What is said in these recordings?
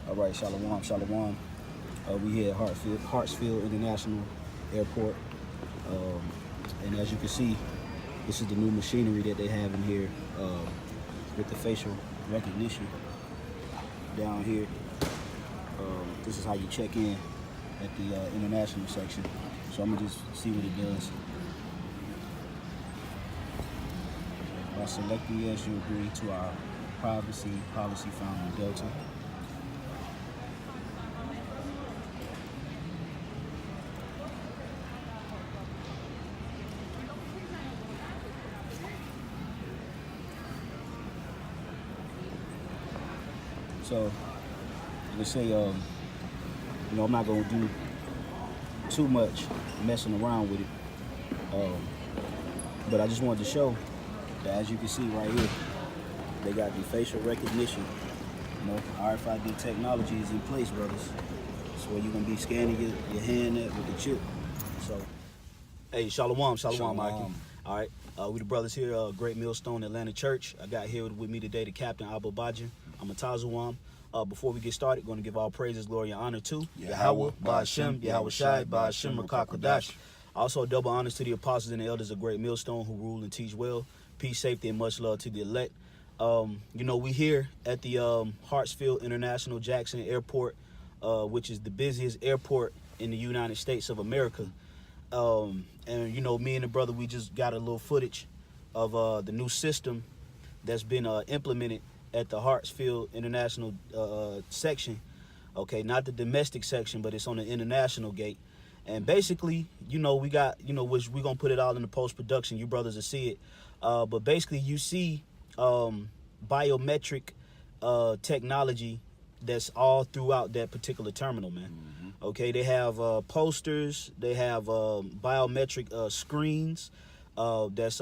All right, shalom, shalom. We here at Hartsfield International Airport, um, and as you can see, this is the new machinery that they have in here with the facial recognition down here. This is how you check in at the international section. So I'm gonna just see what it does. By selecting yes, you agree to our privacy policy found in Delta. So, let's say, I'm not gonna do too much messing around with it, but I just wanted to show that, as you can see right here, they got the facial recognition. RFID technology is in place, brothers. So you're gonna be scanning your hand with the chip. So, hey, shalom, Mikey. All right, we the brothers here, Great Millstone Atlanta Church. I got here with me today the Captain Abubajin. I'm a Tazuam. Before we get started, going to give all praises, glory, and honor to Yahweh, Ba'ashem, Yahweh Shai, Ba'ashem, Rakakadash. Also, double honors to the apostles and the elders of Great Millstone who rule and teach well. Peace, safety, and much love to the elect. We here at the Hartsfield International Jackson Airport, which is the busiest airport in the United States of America. And me and the brother, we just got a little footage of the new system that's been implemented at the Hartsfield International section. Okay, not the domestic section, but it's on the international gate. And basically, we got, which we're going to put it all in the post-production. You brothers will see it. But basically, you see biometric technology that's all throughout that particular terminal, man. Mm-hmm. Okay, they have posters. They have biometric screens. That's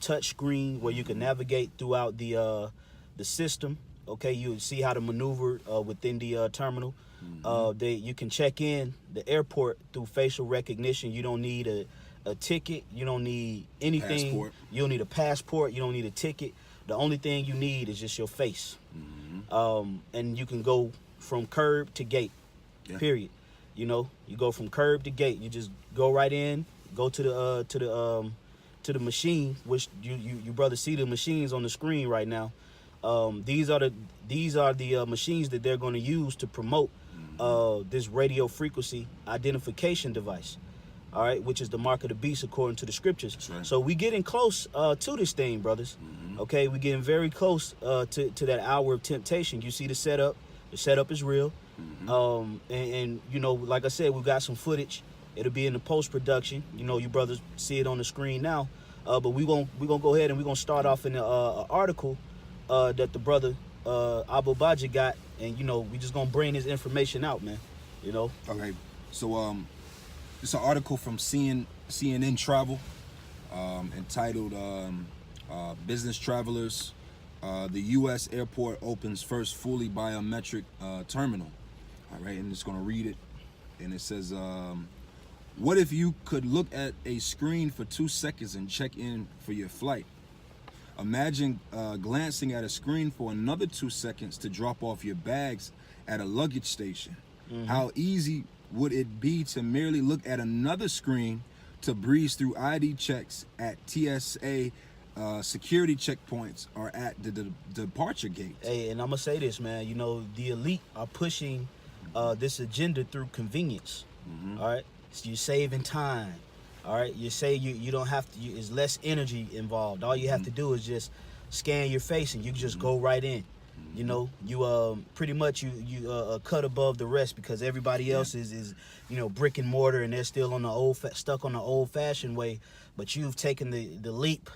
touch screen where you can navigate throughout the system. Okay, you see how to maneuver within the terminal. Mm-hmm. You can check in the airport through facial recognition. You don't need a ticket. You don't need anything. Passport. You don't need a passport. You don't need a ticket. The only thing you need is just your face. Mm-hmm. And you can go from curb to gate. Yeah. Period. You go from curb to gate. You just go right in. Go to the machine, which you brothers see the machines on the screen right now. These are the machines that they're going to use to promote this radio frequency identification device. All right, which is the mark of the beast according to the scriptures. Right. So we getting close to this thing, brothers. Mm-hmm. Okay, we getting very close to that hour of temptation. You see the setup. The setup is real. Mm-hmm. And like I said, we got some footage. It'll be in the post production. You brothers see it on the screen now. But we gonna go ahead and we're gonna start off in the article that the brother Abubaji got, and we just gonna bring his information out, man. Okay, so it's an article from CNN Travel, entitled "Business Travelers, the U.S. Airport opens first fully biometric terminal." All right, and it's gonna read it, and it says, "What if you could look at a screen for 2 seconds and check in for your flight? Imagine glancing at a screen for another 2 seconds to drop off your bags at a luggage station. Mm-hmm. How easy would it be to merely look at another screen to breeze through ID checks at TSA security checkpoints or at the departure gate?" Hey, and I'm gonna say this, man. The elite are pushing this agenda through convenience. Mm-hmm. All right, so you're saving time. All right, you say you don't have to. It's less energy involved. All you have to do is just scan your face, and you just go right in. You pretty much you cut above the rest because everybody else is brick and mortar, and they're still on the stuck on the old-fashioned way. But you've taken the leap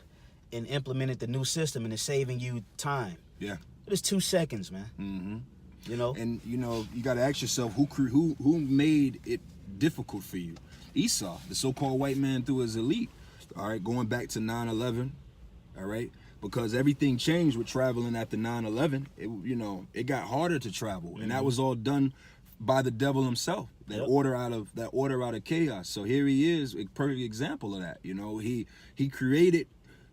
and implemented the new system, and it's saving you time. Yeah, it's 2 seconds, man. Mm-hmm. And you got to ask yourself who made it difficult for you. Esau, the so-called white man, through his elite. All right, going back to 9/11. All right, because everything changed with traveling after 9/11. It got harder to travel, and that was all done by the devil himself. That order out of chaos. So here he is, a perfect example of that. He created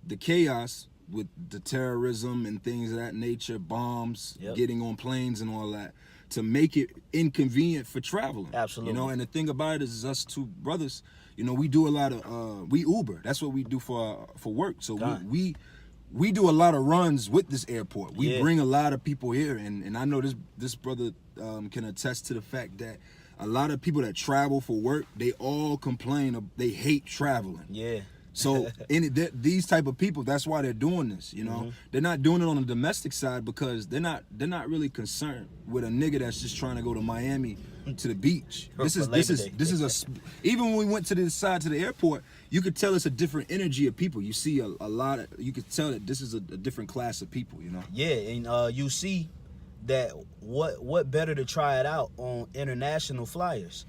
the chaos with the terrorism and things of that nature, bombs, getting on planes and all that, to make it inconvenient for traveling. Absolutely. You know, and the thing about it is us two brothers, you know, we do a lot of we Uber. That's what we do for work. So we do a lot of runs with this airport. We bring a lot of people here, and I know this brother can attest to the fact that a lot of people that travel for work, they all complain they hate traveling. Yeah. So these type of people, that's why they're doing this. You know, they're not doing it on the domestic side because they're not really concerned with a nigga that's just trying to go to Miami to the beach. This is even when we went to this side to the airport, you could tell it's a different energy of people. You see a lot of, you could tell that this is a different class of people. You know. Yeah, and you see that what better to try it out on international flyers.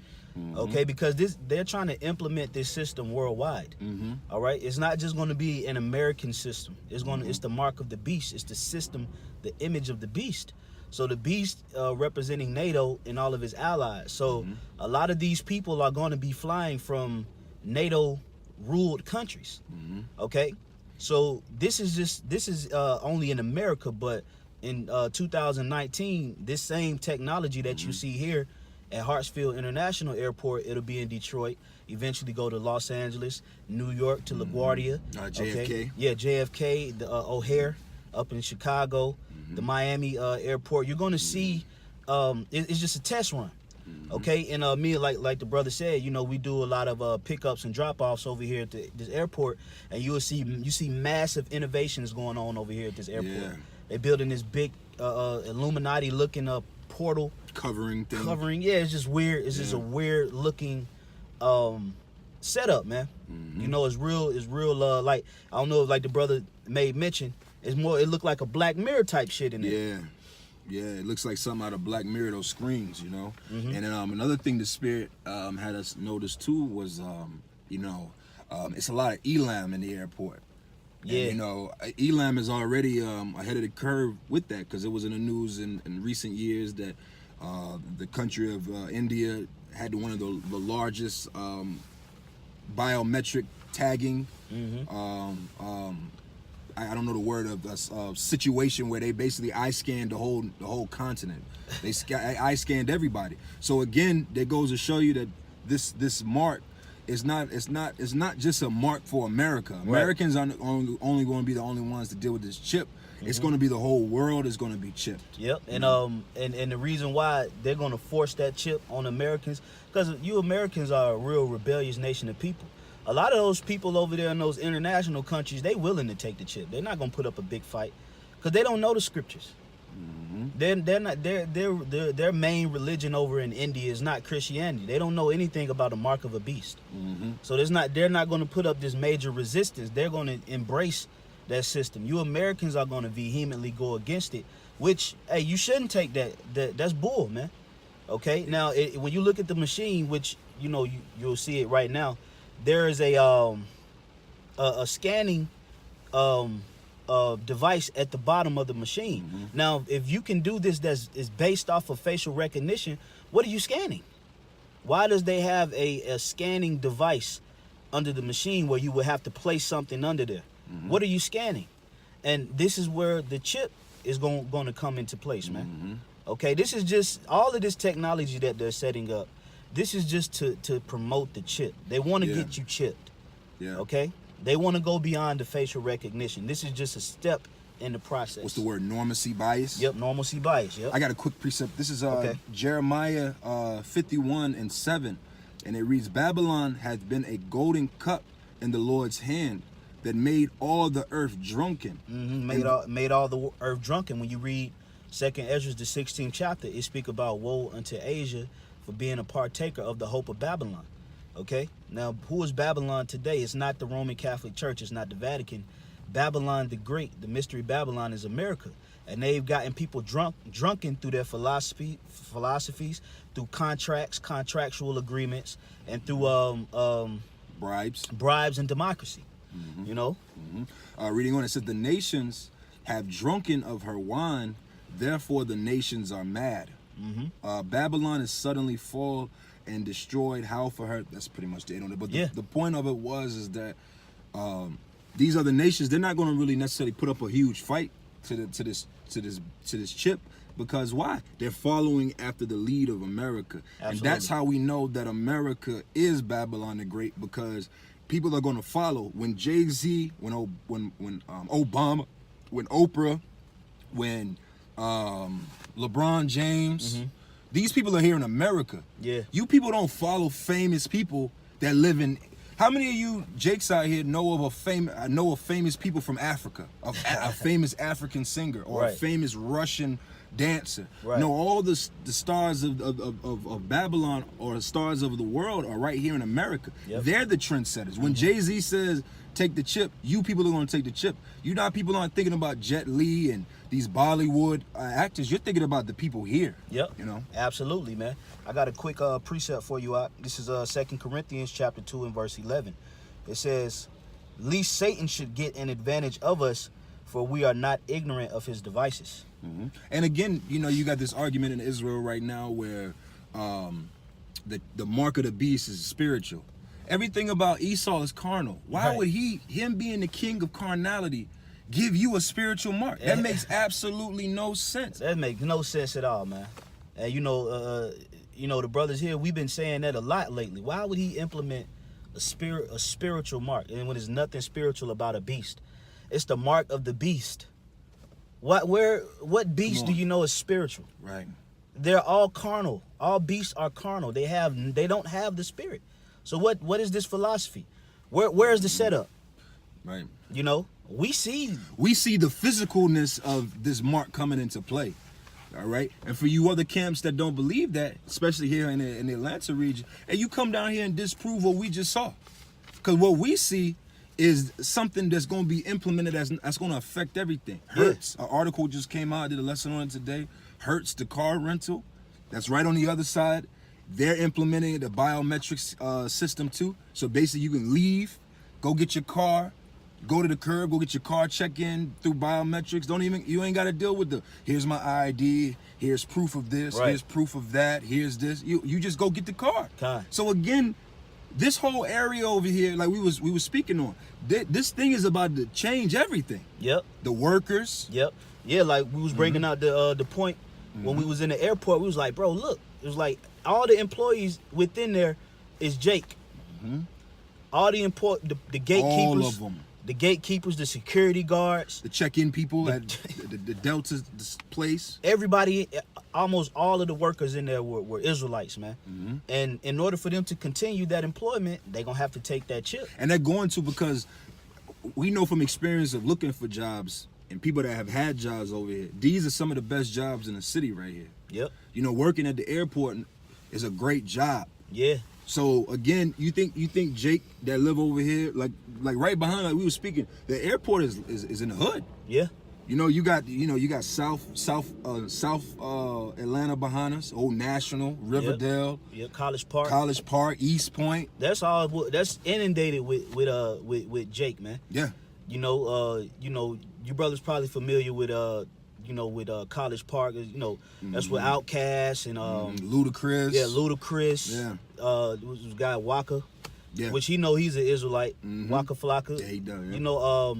Okay, because they're trying to implement this system worldwide. All right, it's not just going to be an American system. It's it's the mark of the beast. It's the system, the image of the beast. So the beast representing NATO and all of his allies. So a lot of these people are going to be flying from NATO ruled countries. Okay, so this is only in America, but in 2019, this same technology that you see here at Hartsfield International Airport, it'll be in Detroit, eventually go to Los Angeles, New York to LaGuardia. JFK. Okay? Yeah, JFK, the O'Hare up in Chicago, the Miami airport. You're going to see, it's just a test run. Okay, and me, like the brother said, you know, we do a lot of pickups and drop-offs over here at this airport, and you see massive innovations going on over here at this airport. Yeah. They're building this big Illuminati-looking portal Covering thing. Yeah, it's just weird. It's just a weird looking setup, man. You know, it's real like, I don't know if, like the brother made mention, it looked like a Black Mirror type shit in there. Yeah, it looks like something out of Black Mirror, those screens, you know. And then another thing the Spirit had us notice too was you know, it's a lot of elam in the airport. Yeah, and, you know, elam is already ahead of the curve with that, because it was in the news in recent years that the country of India had one of the largest biometric tagging. I don't know the word of situation where they basically eye scanned the whole continent. They eye scanned everybody. So again, that goes to show you that this mark is not just a mark for America. Americans are only going to be the only ones to deal with this chip. It's going to be the whole world is going to be chipped. Yep, and and the reason why they're going to force that chip on Americans, because you Americans are a real rebellious nation of people. A lot of those people over there in those international countries, they willing to take the chip. They're not going to put up a big fight because they don't know the scriptures. They're not their main religion over in India is not Christianity. They don't know anything about the mark of a beast. So they're not going to put up this major resistance. They're going to embrace that system. You Americans are going to vehemently go against it, which, hey, you shouldn't take that. That's bull, man. Okay, now when you look at the machine, which you know you'll see it right now, there is a scanning device at the bottom of the machine. Now, if you can do this, is based off of facial recognition. What are you scanning? Why does they have a scanning device under the machine where you would have to place something under there? What are you scanning? And this is where the chip is going to come into place, man. Okay, this is just all of this technology that they're setting up. This is just to promote the chip. They want to get you chipped. Okay? They want to go beyond the facial recognition. This is just a step in the process. What's the word? Normalcy bias? Yep, normalcy bias. Yep. I got a quick precept. This is Jeremiah 51:7, and it reads, Babylon hath been a golden cup in the Lord's hand that made all the earth drunken. Made all the earth drunken. When you read 2nd Ezra, the 16th chapter, it speaks about woe unto Asia for being a partaker of the hope of Babylon. Okay, now who is Babylon today? It's not the Roman Catholic Church. It's not the Vatican. Babylon the Great, the mystery Babylon, is America, and they've gotten people drunken through their philosophies, through contractual agreements, and through bribes and democracy. You know. Reading on, it says the nations have drunken of her wine, therefore the nations are mad. Babylon is suddenly fall and destroyed. How for her? That's pretty much the end on it. But the point of it is that these other nations, they're not going to really necessarily put up a huge fight to this chip. Because why? They're following after the lead of America. Absolutely. And that's how we know that America is Babylon the Great, because people are going to follow. When Jay-Z, when Obama, when Oprah, when LeBron James, these people are here in America. Yeah. You people don't follow famous people that live in. How many of you Jakes out here know of famous people from Africa, a famous African singer or a famous Russian dancer? No, all the stars of Babylon or the stars of the world are right here in America. They're the trendsetters. When Jay-Z says take the chip, you people are going to take the chip. You know, people aren't thinking about Jet Li and these Bollywood actors. You're thinking about the people here. Yep. You know. Absolutely, man. I got a quick precept for you out. This is 2 Corinthians chapter 2 and verse 11. It says, "Least Satan should get an advantage of us, for we are not ignorant of his devices." And again, you know, you got this argument in Israel right now where the mark of the beast is spiritual. Everything about Esau is carnal. Why would him being the king of carnality, give you a spiritual mark? That makes absolutely no sense. That makes no sense at all, man. And you know, the brothers here, we've been saying that a lot lately. Why would he implement a spiritual mark? And when there's nothing spiritual about a beast, it's the mark of the beast. What beast do you know is spiritual? Right. They're all carnal. All beasts are carnal. They don't have the spirit. So what is this philosophy? Where is the setup? Right. You know, we see the physicalness of this mark coming into play. All right. And for you other camps that don't believe that, especially here in the Atlanta region, and you come down here and disprove what we just saw. Because what we see is something that's going to be implemented that's going to affect everything. Hertz, an article just came out, I did a lesson on it today. Hertz, the car rental, that's right on the other side. They're implementing the biometric system too. So basically you can leave, go get your car, go to the curb, go get your car check in through biometrics. You ain't got to deal with here's my ID, here's proof of this, here's proof of that, here's this. You just go get the car. So again, this whole area over here, like we was speaking on, this thing is about to change everything. Yep. The workers. Yep. Yeah, like we was bringing out the point when we was in the airport. We was like, bro, look, it was like all the employees within there is Jake. All the the gatekeepers. All of them. The gatekeepers, the security guards, the check-in people at the Delta place. Everybody, almost all of the workers in there were Israelites, man. And in order for them to continue that employment, they're going to have to take that chip. And they're going to, because we know from experience of looking for jobs and people that have had jobs over here, these are some of the best jobs in the city right here. Yep. You know, working at the airport is a great job. Yeah. So again, you think Jake that live over here, like right behind, like we were speaking, the airport is in the hood. Yeah. You got South Atlanta behind us, Old National, Riverdale, College Park, East Point. That's all. That's inundated with Jake, man. Yeah. You you brothers probably familiar with College Park. That's with Outkast and Ludacris. Yeah, Ludacris. Yeah. This guy Waka. Yeah. Which he's an Israelite. Waka Flocka. Yeah, he does. Yeah.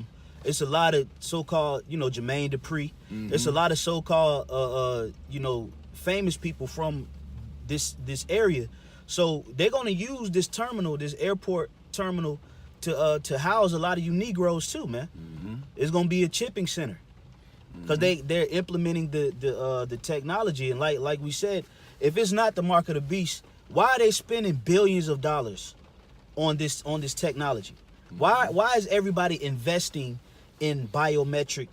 It's a lot of so-called, Jermaine Dupri. It's a lot of so-called, famous people from this area. So they're gonna use this airport terminal, to house a lot of you Negroes too, man. It's gonna be a chipping center, because they're implementing the technology, and like we said, if it's not the mark of the beast, why are they spending billions of dollars on this technology? Why is everybody investing in biometric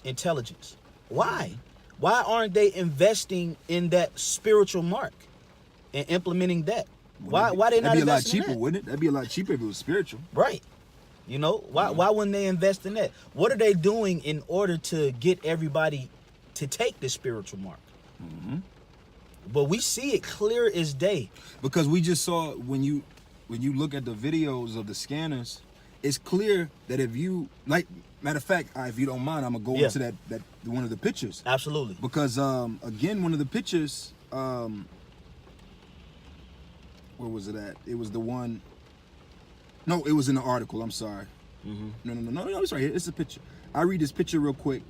intelligence? Why aren't they investing in that spiritual mark and implementing that? Why they not investing in that? That'd be a lot cheaper, wouldn't it? That'd be a lot cheaper if it was spiritual. Right. Why wouldn't they invest in that? What are they doing in order to get everybody to take this spiritual mark? But we see it clear as day. Because we just saw, when you look at the videos of the scanners, it's clear that if you, matter of fact, if you don't mind, I'm gonna go into that one of the pictures. Absolutely. Because again, one of the pictures, where was it at? It was the one. No, it was in the article. I'm sorry. No, it's right here. It's a picture. I read this picture real quick.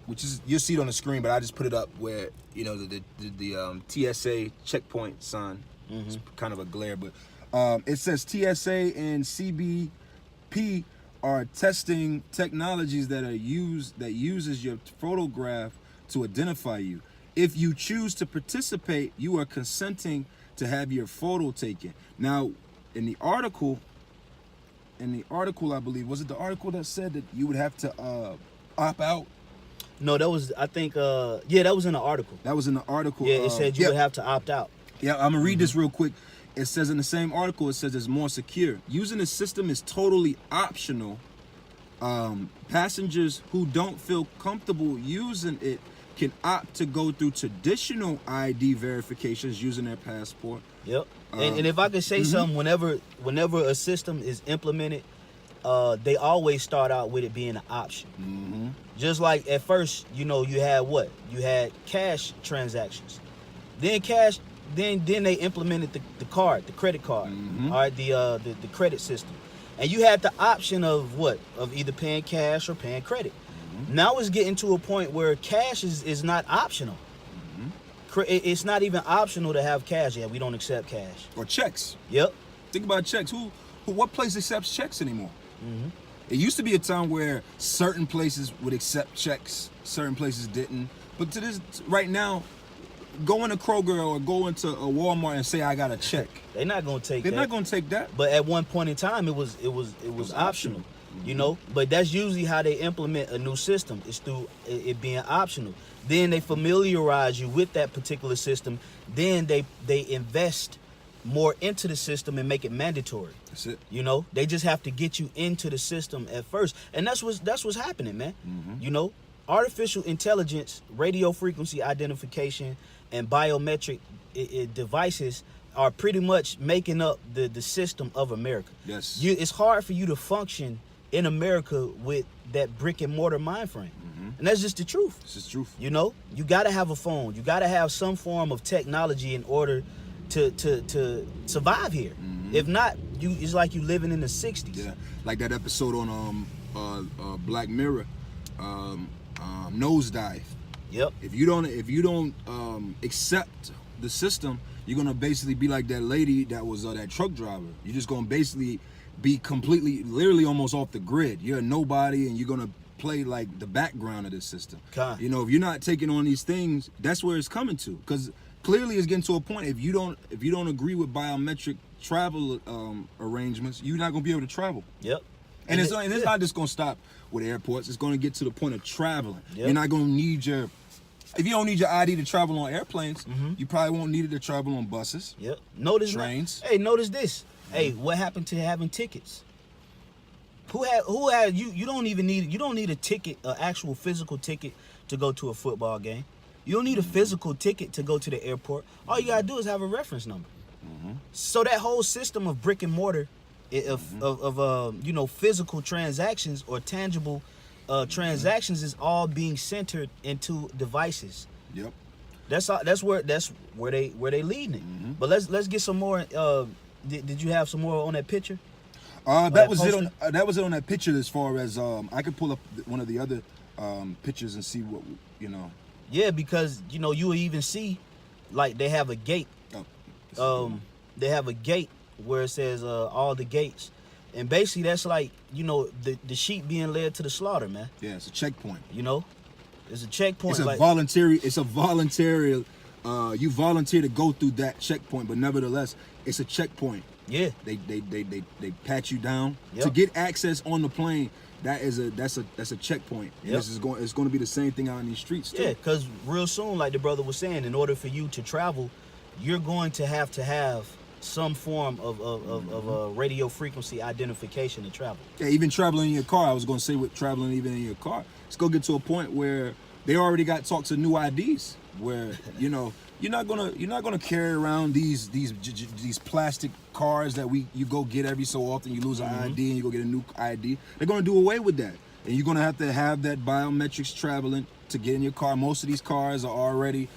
which is, you'll see it on the screen, but I just put it up where, you know, the TSA checkpoint sign. It's kind of a glare, but it says TSA and CBP are testing technologies that uses your photograph to identify you. If you choose to participate, you are consenting to have your photo taken. Now, in the article, I believe, was it the article that said that you would have to opt out? No, that was, I think, yeah, that was in the article. That was in the article. Yeah, it said you would have to opt out. Yeah, I'm gonna read this real quick. It says in the same article, it says it's more secure. Using the system is totally optional. Passengers who don't feel comfortable using it can opt to go through traditional ID verifications using their passport. Yep. And if I could say something, whenever a system is implemented, they always start out with it being an option. Just like at first, you know, you had what? You had cash transactions. Then they implemented the card, the credit card, all right, the credit system. And you had the option of what? Of either paying cash or paying credit. Now it's getting to a point where cash is not optional. It's not even optional to have cash. Yeah, we don't accept cash. Or checks. Yep. Think about checks. What place accepts checks anymore? It used to be a time where certain places would accept checks, certain places didn't. But to this, right now, go into Kroger or go into a Walmart and say I got a check. They're not gonna take that. They're not gonna take that. But at one point in time, it was optional. You know, but that's usually how they implement a new system. It's through it being optional. Then they familiarize you with that particular system. Then they invest more into the system and make it mandatory. That's it. You know, they just have to get you into the system at first, and that's what's happening, man. You know, artificial intelligence, radio frequency identification, and biometric devices are pretty much making up the system of America. Yes. It's hard for you to function in America with that brick and mortar mind frame. And that's just the truth. This is truth. You know, you got to have a phone. You got to have some form of technology in order to survive here. If not, it's like you living in the 60s. Yeah, like that episode on Black Mirror, Nosedive. Yep. If you don't accept the system, you're gonna basically be like that lady that was that truck driver. You're just gonna basically be completely, literally almost off the grid. You're a nobody, and you're gonna play like the background of this system. You know, if you're not taking on these things, that's where it's coming to. Because clearly, it's getting to a point. If you don't agree with biometric travel arrangements, you're not gonna be able to travel. Yep. And it's not just gonna stop with airports. It's gonna get to the point of traveling. Yep. You're not gonna need if you don't need your ID to travel on airplanes, you probably won't need it to travel on buses. Yep. Trains. Hey, notice this. Hey, what happened to having tickets? Who had you don't need a ticket, an actual physical ticket to go to a football game. You don't need a physical ticket to go to the airport. All you gotta do is have a reference number. So that whole system of brick and mortar, of physical transactions or tangible transactions is all being centered into devices. Yep. That's where they leading it. But let's get some more. Did you have some more on that picture? That was it on that picture. As far as I could pull up one of the other pictures and see what you know. Yeah, because you know you will even see, like they have a gate. They have a gate where it says all the gates, and basically that's like the sheep being led to the slaughter, man. Yeah, it's a checkpoint. You know, it's a checkpoint. It's a voluntary. It's a voluntary. You volunteer to go through that checkpoint, but nevertheless, it's a checkpoint. Yeah. They pat you down Yep. to get access on the plane. That's a checkpoint. Yep. It's going to be the same thing out in these streets too. Yeah, because real soon, like the brother was saying, in order for you to travel, you're going to have some form of radio frequency identification to travel. Yeah, even traveling in your car. I was going to say with traveling even in your car, it's going to get to a point where they already got talks of new IDs, where you're not gonna carry around these plastic cards that you go get every so often. You lose an ID and you go get a new ID. They're gonna do away with that, and you're gonna have that biometrics traveling to get in your car. Most of these cars are already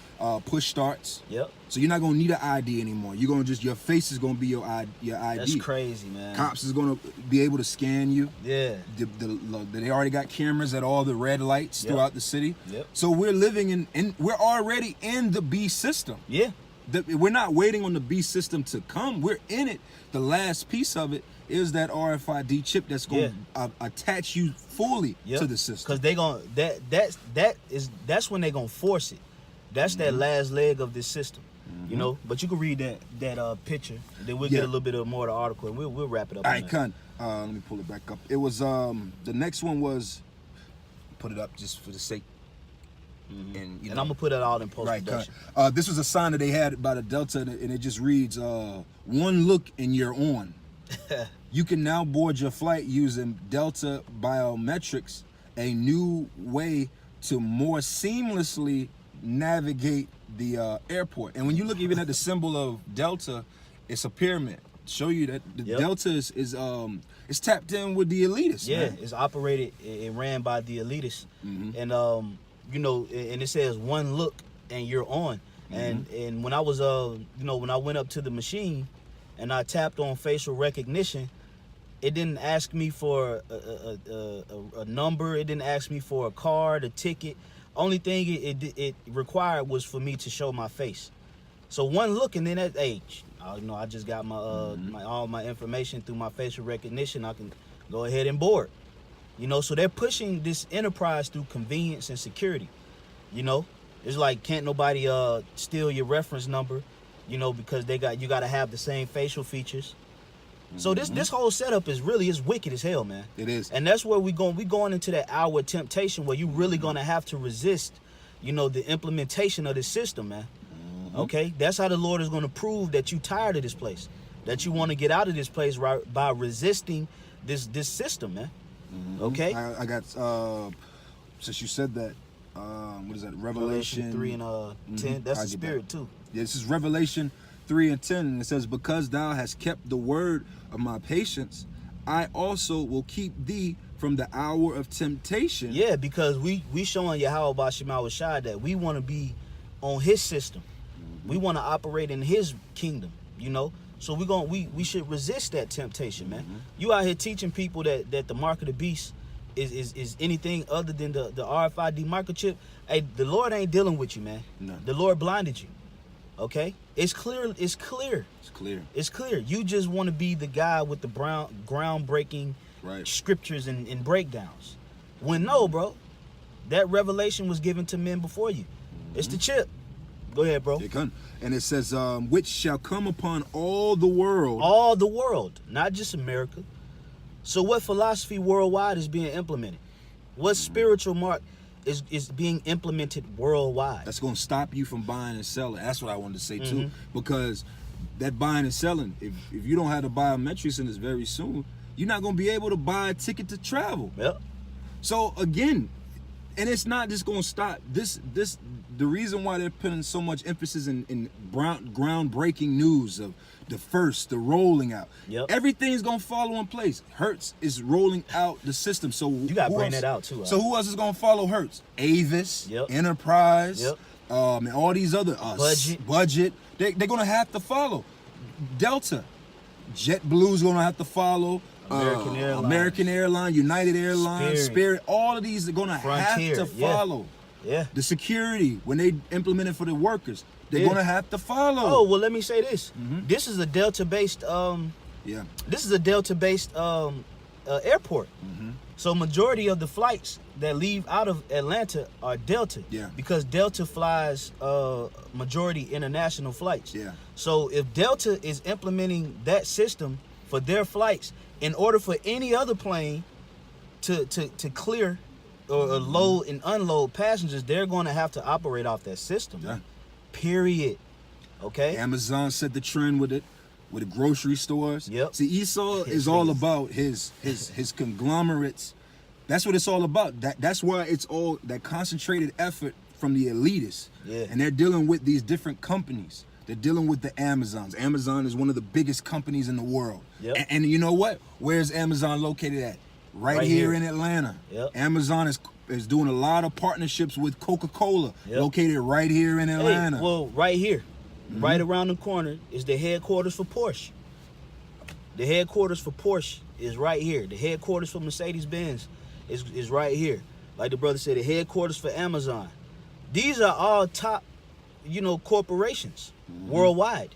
push starts. Yep. So you're not gonna need an ID anymore. You're gonna your face is gonna be your ID. That's crazy, man. Cops is gonna be able to scan you. Yeah. They already got cameras at all the red lights throughout the city. Yep. So we're living we're already in the B system. Yeah. We're not waiting on the B system to come. We're in it. The last piece of it is that RFID chip that's going to attach you fully to the system. Because they gonna that's when they gonna force it. That's that last leg of this system. You know, but you can read that picture. Then we'll get a little bit more of the article, and we'll wrap it up. All right, let me pull it back up. It was the next one was, put it up just for the sake. And I'm gonna put it all in post-production. Right, this was a sign that they had about a Delta, and it just reads, "One look and you're on." You can now board your flight using Delta Biometrics, a new way to more seamlessly navigate the airport. And when you look even at the symbol of Delta, it's a pyramid. Show you that the Delta is tapped in with the elitists. Yeah, man. It's operated and ran by the elitists. And you know, and it says one look and you're on. And when I was when I went up to the machine and I tapped on facial recognition, it didn't ask me for a number. It didn't ask me for a card, a ticket. Only thing it required was for me to show my face. So one look, and then at age, I just got my all my information through my facial recognition. I can go ahead and board. You know, so they're pushing this enterprise through convenience and security. You know, it's like can't nobody steal your reference number, you know, because you got to have the same facial features. So this whole setup is wicked as hell, man. It is. And that's where we going into that hour of temptation where you really gonna have to resist, you know, the implementation of this system, man. Okay? That's how the Lord is gonna prove that you tired of this place. That you want to get out of this place by resisting this system, man. Okay? I got since you said that, what is that? Revelation 3 and 10. That's the spirit too. Yeah, this is Revelation 3 and 10, and it says, "Because thou hast kept the word of my patience, I also will keep thee from the hour of temptation." Yeah, because we showing Yahweh Bashimah Shai that we want to be on his system. We want to operate in his kingdom, you know. So we should resist that temptation, man. You out here teaching people that the mark of the beast is anything other than the RFID microchip. Hey, the Lord ain't dealing with you, man. No. The Lord blinded you. Okay? It's clear. You just want to be the guy with the groundbreaking scriptures and breakdowns. When no, bro. That revelation was given to men before you. It's the chip. Go ahead, bro. And it says, "Which shall come upon all the world." All the world, not just America. So what philosophy worldwide is being implemented? What spiritual mark is being implemented worldwide? That's going to stop you from buying and selling. That's what I wanted to say too. Because that buying and selling, if you don't have the biometrics in this very soon, you're not going to be able to buy a ticket to travel. Yep. So again, and it's not just going to stop. The reason why they're putting so much emphasis in groundbreaking news of the rolling out. Yep. Everything's gonna follow in place. Hertz is rolling out the system. So you gotta bring that out too. So who else is gonna follow Hertz? Avis, Enterprise, and all these other budget. They're gonna have to follow. Delta, JetBlue's gonna have to follow. American Airlines, United Airlines, Spirit. All of these are gonna have to follow. Yeah. The security, when they implement it for the workers, they're gonna have to follow. Oh, well, let me say this. This is a Delta-based This is a Delta-based airport. So majority of the flights that leave out of Atlanta are Delta. Yeah. Because Delta flies majority international flights. Yeah. So if Delta is implementing that system for their flights, in order for any other plane to clear or load and unload passengers, they're going to have to operate off that system. Yeah. Period. Okay. Amazon set the trend with it, with the grocery stores. Yep. See, Esau is all about his conglomerates. That's what it's all about. That's why it's all that concentrated effort from the elitists. Yeah. And they're dealing with these different companies. They're dealing with the Amazons. Amazon is one of the biggest companies in the world. Yep. And you know what? Where's Amazon located at? right here in Atlanta. Yep. Amazon is doing a lot of partnerships with Coca-Cola, located right here in Atlanta. Hey, well, right here, right around the corner is the headquarters for Porsche. The headquarters for Porsche is right here. The headquarters for Mercedes-Benz is right here. Like the brother said, the headquarters for Amazon. These are all top, corporations worldwide.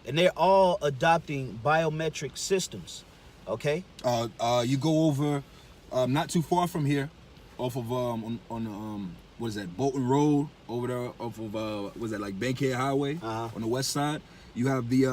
And they're all adopting biometric systems, okay? You go over, not too far from here, off of, what is that, Bolton Road, over there, off of, what is that, like Bankhead Highway, on the west side. You have the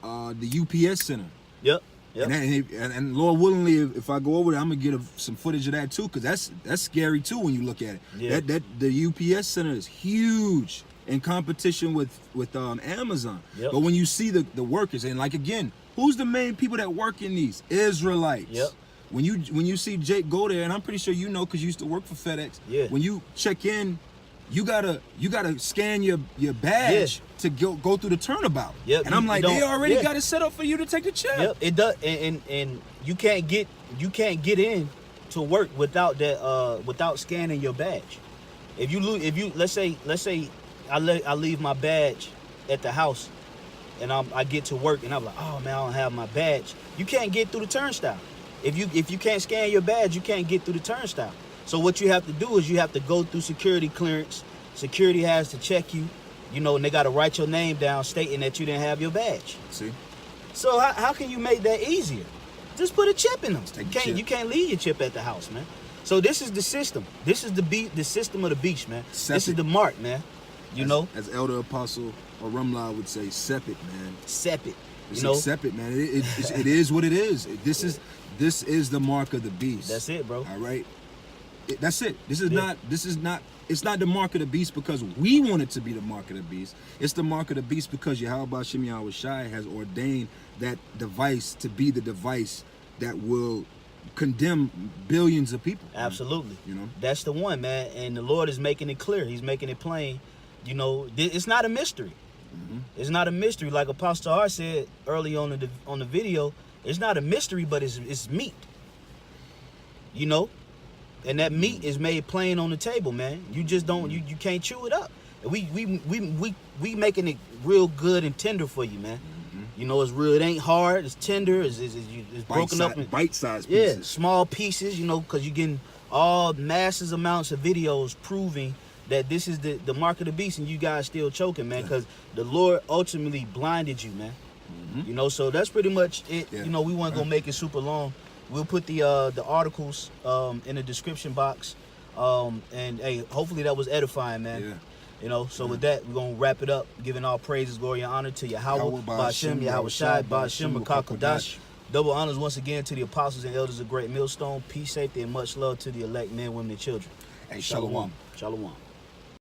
UPS Center. Yep. And Lord willingly, if I go over there, I'm gonna get some footage of that too, cause that's scary too when you look at it. Yeah. That the UPS Center is huge in competition with Amazon. Yep. But when you see the workers, and like again, who's the main people that work in these? Israelites. Yep. When you see Jake go there, and I'm pretty sure you know, cause you used to work for FedEx. Yeah. When you check in, you gotta scan your badge to go through the turnabout. Yep. And I'm like, they already got it set up for you to take the check. Yep. It does, and you can't get in to work without that without scanning your badge. If you let's say I leave my badge at the house, and I get to work, and I'm like, oh man, I don't have my badge. You can't get through the turnstile. If you can't scan your badge, you can't get through the turnstile. So what you have to do is you have to go through security clearance. Security has to check you, and they got to write your name down stating that you didn't have your badge. See? So how can you make that easier? Just put a chip in them. You can't leave your chip at the house, man. So this is the system. This is the system of the beast, man. This is the mark, man. As Elder Apostle or Rumla would say, sep it, man. Sep it. Accept it, man. It is what it is. This is the mark of the beast. That's it, bro. All right. That's it. This is not. It's not the mark of the beast because we want it to be the mark of the beast. It's the mark of the beast because Yahweh Shem Yahweh Shai has ordained that device to be the device that will condemn billions of people. Absolutely. That's the one, man. And the Lord is making it clear. He's making it plain. It's not a mystery. It's not a mystery. Like Apostle R said early on the video, it's not a mystery, but it's meat. And that meat is made plain on the table, man. You just don't, you can't chew it up. We making it real good and tender for you, man. It's real. It ain't hard. It's tender. It's broken up in bite-sized pieces. Yeah, small pieces. Because you're getting all massive amounts of videos proving that this is the mark of the beast, and you guys still choking, man. Because the Lord ultimately blinded you, man. So that's pretty much it. Yeah. We weren't gonna make it super long. We'll put the articles in the description box, and hey, hopefully that was edifying, man. Yeah. So with that, we're gonna wrap it up, giving all praises, glory, and honor to Yahweh, Ba'ashem, Yahweh Shai, Ba'ashem, Rakakodash. Double honors once again to the apostles and elders of Great Millstone. Peace, safety, and much love to the elect men, women, and children. Hey, Shalom. Shalom.